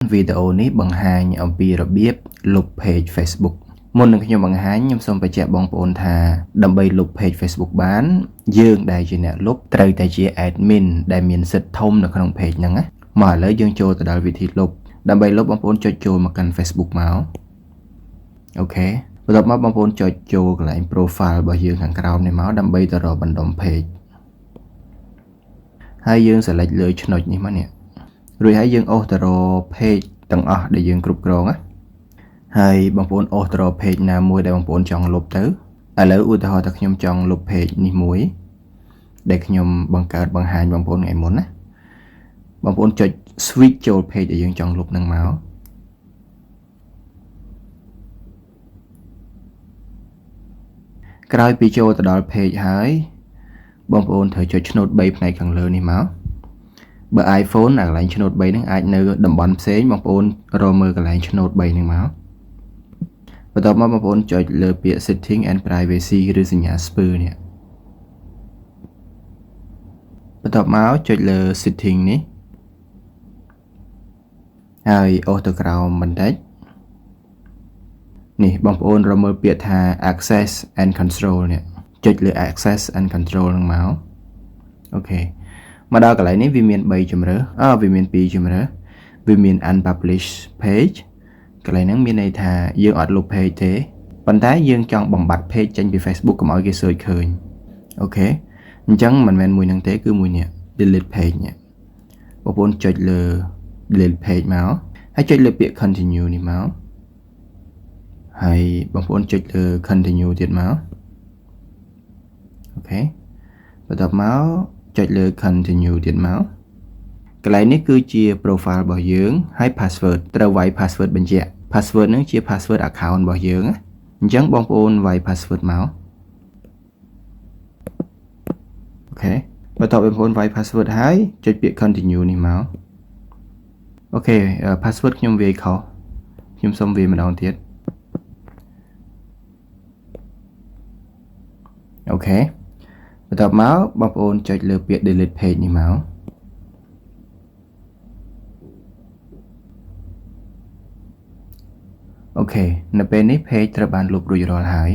វីដេអូនេះបង្ហាញអំពីរបៀបលុប page Facebook មុននឹងខ្ញុំបង្ហាញខ្ញុំសូមបញ្ជាក់បងប្អូនថាដើម្បីលុប page Facebook បានយើងដែលជាអ្នកលុបត្រូវតែជា admin ដែលមានសិទ្ធិធំនៅក្នុង page ហ្នឹងណាមកឥឡូវយើងចូលទៅដល់វិធីលុបដើម្បីលុបបងប្អូនចុចចូលមកកាន់ Facebook មកអូខេបន្ទាប់មកបងប្អូនចុចចូលកន្លែង profile របស់យើងខាងក្រោមនេះមកដើម្បីទៅរកបណ្ដុំ page ហើយយើង select លើឆ្នុចនេះមកនេះរួចហើយយើងអូសទៅរក page ទាំងអស់ដែលយើងគ្រប់គ្រងណាហើយបងប្អូនអូសទៅរក page ណាមួយដែលបងប្អូនចង់លុបទៅឥឡូវឧទាហរណ៍ថាខ្ញុំចង់លុប page នេះមួយដែលខ្ញុំបង្កើតបង្ហាញបងប្អូនថ្ងៃមុនណាបងប្អូនចុច switch ចូល page ដែលយើងចង់លុបនឹងមកក្រោយពីចូលទៅដល់ page ហើយបងប្អូនត្រូវចុចឆ្នូត3ផ្នែកខាងលើនេះមកបើ iPhone កន្លែងឆ្នូត3ហ្នឹងអាចនៅតំបន់ផ្សេងបងប្អូនរកមើលកន្លែងឆ្នូត3ហ្នឹងមកបន្ទាប់មកបងប្អូនចុចលើពាក្យ Setting and Privacy ឬសញ្ញាស្ពឺនេះបន្ទាប់មកចុចលើ Setting នេះហើយអូសទៅក្រោមបន្តិចនេះបងប្អូនរកមើលពាក្យថា Access and Control នេះចុចលើ Access and Control ហ្នឹងមកអូខេមកដល់កន្លែងនេះវាមាន3ជម្រើសវាមាន2ជម្រើសវាមាន unpublished page កន្លែងហ្នឹងមានន័យថាយើងអត់លុប page ទេប៉ុន្តែយើងចង់បំបត្តិ page ចេញពី Facebook កុំឲ្យគេ search ឃើញអូខេអញ្ចឹងមិនមែនមួយហ្នឹងទេគឺមួយនេះ delete page នេះបងប្អូនចុចលើ delete page មកហើយចុចលើពាក្យ continue នេះមកហើយបងប្អូនចុចលើ continue ទៀតមកអូខេបន្ទាប់មកចុចលើ continue ទៀតមកកន្លែងនេះគឺជា profile របស់យើងហើយ password ត្រូវវាយ password បញ្ជាក់ password ហ្នឹងជា password account របស់យើងណាអញ្ចឹងបងប្អូនវាយ password មកអូខេបន្ទាប់បងប្អូនវាយ password ហើយចុចពាក្យ continue នេះមកអូខេ password ខ្ញុំវាយខុសខ្ញុំសូមវាយម្ដងទៀតអូខេបន្ទាប់មកបងប្អូនចុចលើពាក្យ delete page នេះមកអូខេនៅពេលនេះ page ត្រូវបានលុបរួចរាល់ហើយ